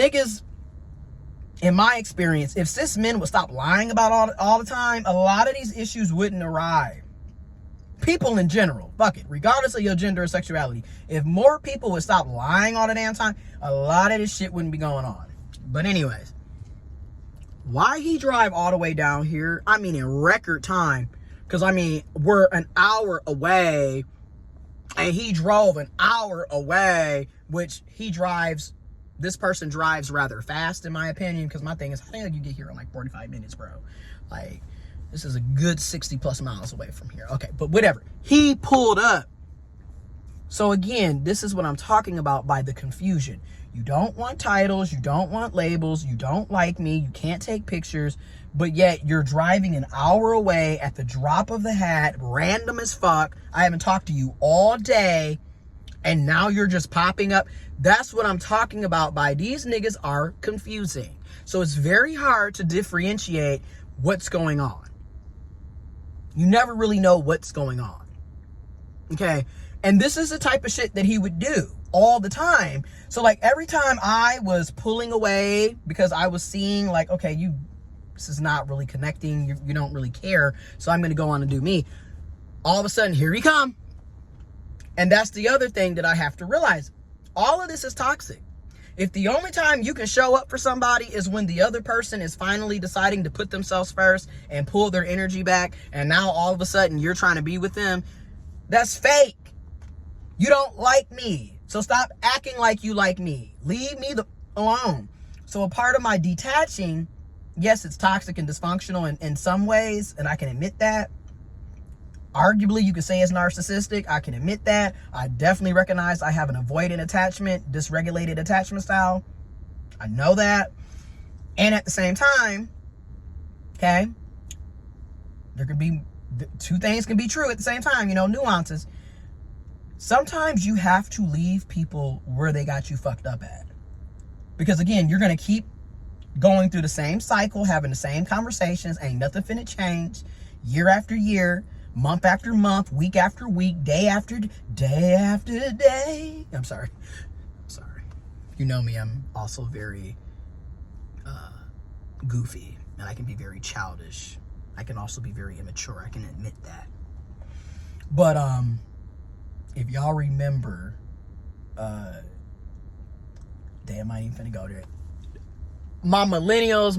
Niggas, in my experience, if cis men would stop lying about all the time, a lot of these issues wouldn't arise. People in general, fuck it, regardless of your gender or sexuality, if more people would stop lying all the damn time, a lot of this shit wouldn't be going on. But anyways, why he drive all the way down here? I mean, in record time, because I mean, we're an hour away, and he drove an hour away, which this person drives rather fast, in my opinion, because my thing is, how the hell you get here in like 45 minutes, bro? Like, this is a good 60 plus miles away from here. Okay, but whatever. He pulled up. So again, this is what I'm talking about by the confusion. You don't want titles. You don't want labels. You don't like me. You can't take pictures. But yet you're driving an hour away at the drop of the hat, random as fuck. I haven't talked to you all day. And now you're just popping up. That's what I'm talking about by these niggas are confusing. So it's very hard to differentiate what's going on. You never really know what's going on. Okay? And this is the type of shit that he would do all the time. So like every time I was pulling away because I was seeing like, okay, this is not really connecting. You don't really care. So I'm going to go on and do me. All of a sudden, here he come. And that's the other thing that I have to realize. All of this is toxic. If the only time you can show up for somebody is when the other person is finally deciding to put themselves first and pull their energy back, and now all of a sudden you're trying to be with them, that's fake. You don't like me. So stop acting like you like me. Leave me alone. So a part of my detaching, yes, it's toxic and dysfunctional in some ways, and I can admit that. Arguably, you could say it's narcissistic. I can admit that. I definitely recognize I have an avoidant attachment, dysregulated attachment style. I know that. And at the same time, okay, there could be, two things can be true at the same time, nuances. Sometimes you have to leave people where they got you fucked up at. Because again, you're going to keep going through the same cycle, having the same conversations. Ain't nothing finna change year after year. Month after month, week after week, day after day. I'm sorry. You know me, I'm also very goofy, and I can be very childish. I can also be very immature. I can admit that. But if y'all remember, damn, I ain't finna go there. My millennials,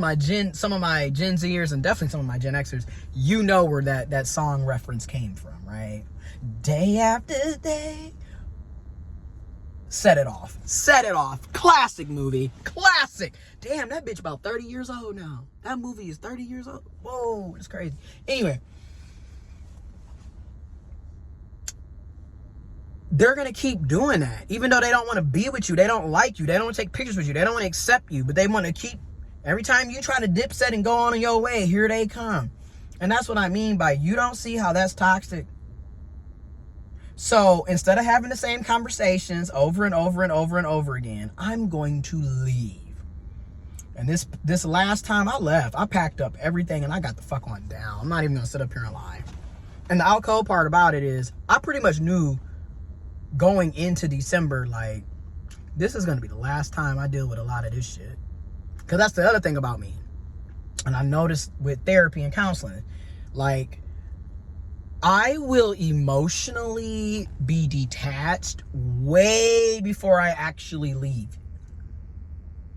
some of my Gen Zers, and definitely some of my Gen Xers, you know where that song reference came from, right? Day after day. Set it off. Classic movie. Classic. Damn, that bitch about 30 years old now. That movie is 30 years old. Whoa, it's crazy. Anyway. They're going to keep doing that. Even though they don't want to be with you. They don't like you. They don't want to take pictures with you. They don't want to accept you. But they want to keep... Every time you try to dip set and go on your way, here they come. And that's what I mean by you don't see how that's toxic. So instead of having the same conversations over and over and over and over again, I'm going to leave. And this last time I left, I packed up everything and I got the fuck on down. I'm not even going to sit up here and lie. And the alcohol part about it is I pretty much knew going into December, like, this is going to be the last time I deal with a lot of this shit. Because that's the other thing about me. And I noticed with therapy and counseling, like, I will emotionally be detached way before I actually leave.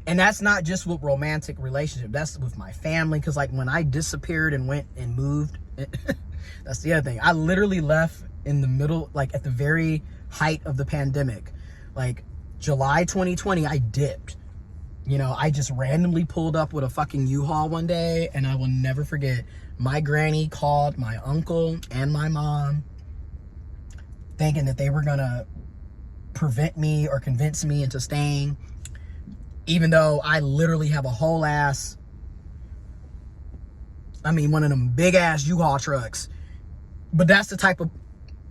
And that's not just with romantic relationship. That's with my family. Because, like, when I disappeared and went and moved, that's the other thing. I literally left in the middle, like, at the very height of the pandemic. Like, July 2020, I dipped. I just randomly pulled up with a fucking U-Haul one day, and I will never forget. My granny called my uncle and my mom thinking that they were gonna prevent me or convince me into staying, even though I literally have a whole ass, one of them big ass U-Haul trucks. But that's the type of,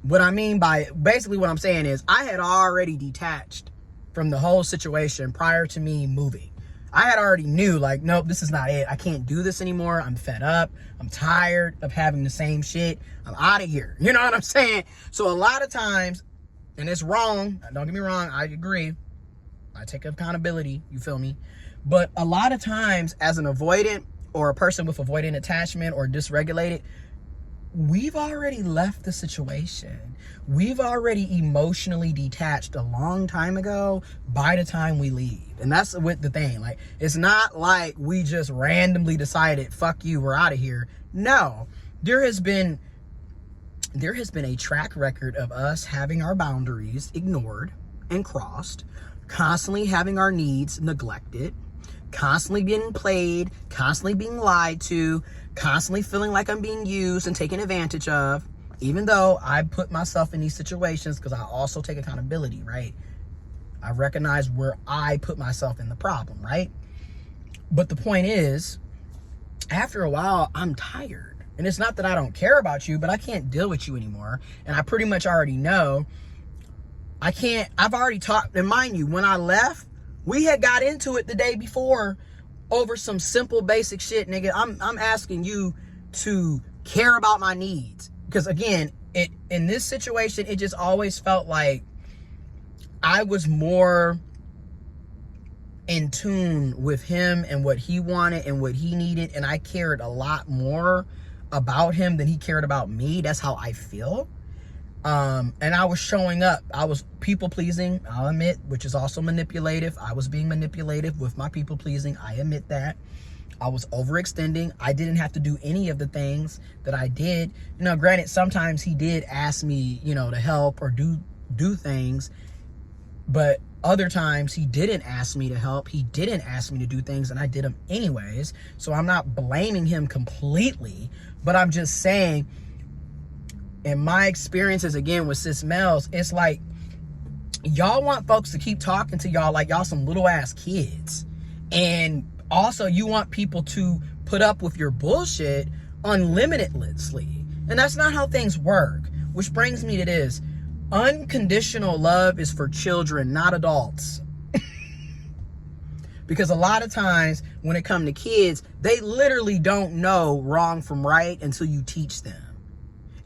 what I mean by, basically what I'm saying is I had already detached from the whole situation prior to me moving. I had already knew, like, nope, this is not it. I can't do this anymore. I'm fed up. I'm tired of having the same shit. I'm out of here. You know what I'm saying? So a lot of times, and it's wrong. Don't get me wrong. I agree. I take accountability. You feel me? But a lot of times as an avoidant or a person with avoidant attachment or dysregulated, we've already left the situation. We've already emotionally detached a long time ago by the time we leave. And that's with the thing. Like, it's not like we just randomly decided, fuck you, we're out of here. No, there has been a track record of us having our boundaries ignored and crossed, constantly having our needs neglected, constantly being played, constantly being lied to, constantly feeling like I'm being used and taken advantage of, even though I put myself in these situations because I also take accountability, right? I recognize where I put myself in the problem, right? But the point is, after a while, I'm tired. And it's not that I don't care about you, but I can't deal with you anymore. And I pretty much already know I've already talked. And mind you, when I left, we had got into it the day before over some simple basic shit, nigga. I'm asking you to care about my needs. Because again, in this situation, it just always felt like I was more in tune with him and what he wanted and what he needed. And I cared a lot more about him than he cared about me. That's how I feel. And I was showing up. I was people pleasing, I'll admit, which is also manipulative. I was being manipulative with my people pleasing. I admit that. I was overextending. I didn't have to do any of the things that I did. You know, granted, sometimes he did ask me, you know, to help or do things, but other times he didn't ask me to help. He didn't ask me to do things, and I did them anyways. So I'm not blaming him completely, but I'm just saying, in my experiences, again, with cis males, it's like, y'all want folks to keep talking to y'all like y'all some little ass kids. And also you want people to put up with your bullshit unlimitedly. And that's not how things work. Which brings me to this. Unconditional love is for children, not adults. Because a lot of times when it comes to kids, they literally don't know wrong from right until you teach them.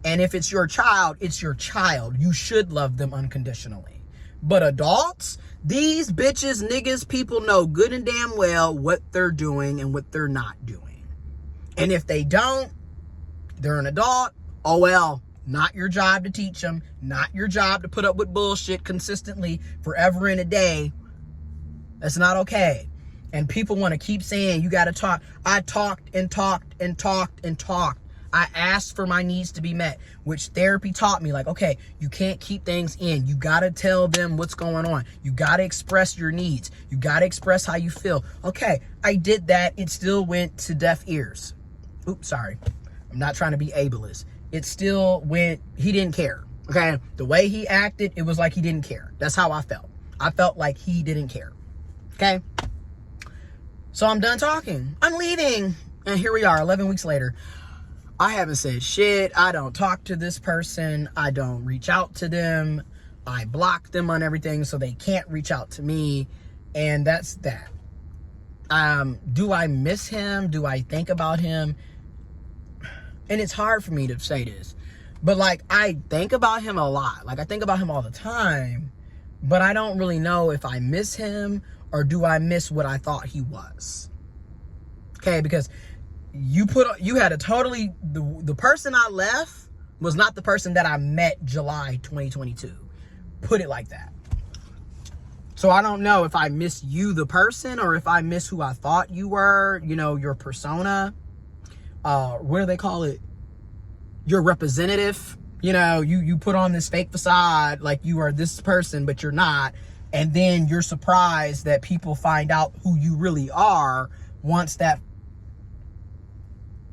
And if it's your child, it's your child. You should love them unconditionally. But adults, these bitches, niggas, people know good and damn well what they're doing and what they're not doing. And if they don't, they're an adult. Oh well, not your job to teach them. Not your job to put up with bullshit consistently forever and a day. That's not okay. And people want to keep saying, you got to talk. I talked and talked and talked and talked. I asked for my needs to be met, which therapy taught me, like, okay, you can't keep things in. You got to tell them what's going on. You got to express your needs. You got to express how you feel. Okay, I did that. It still went to deaf ears. Oops, sorry. I'm not trying to be ableist. It still went, he didn't care. Okay, the way he acted, it was like he didn't care. That's how I felt. I felt like he didn't care. Okay, so I'm done talking. I'm leaving. And here we are, 11 weeks later. I haven't said shit. I don't talk to this person. I don't reach out to them. I block them on everything so they can't reach out to me. And that's that. Do I miss him? Do I think about him? And it's hard for me to say this, but like, I think about him a lot. Like, I think about him all the time, but I don't really know if I miss him or do I miss what I thought he was. Okay, because you had a totally, the person I left was not the person that I met July 2022. Put it like that. So I don't know if I miss you, the person, or if I miss who I thought you were, you know, your persona. What do they call it? Your representative. You know, you put on this fake facade like you are this person, but you're not. And then you're surprised that people find out who you really are once that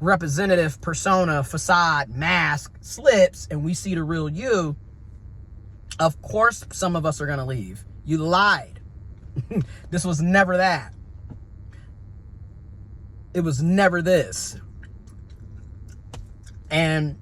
representative persona, facade, mask slips and we see the real you. Of course, some of us are going to leave. You lied. This was never that. It was never this. And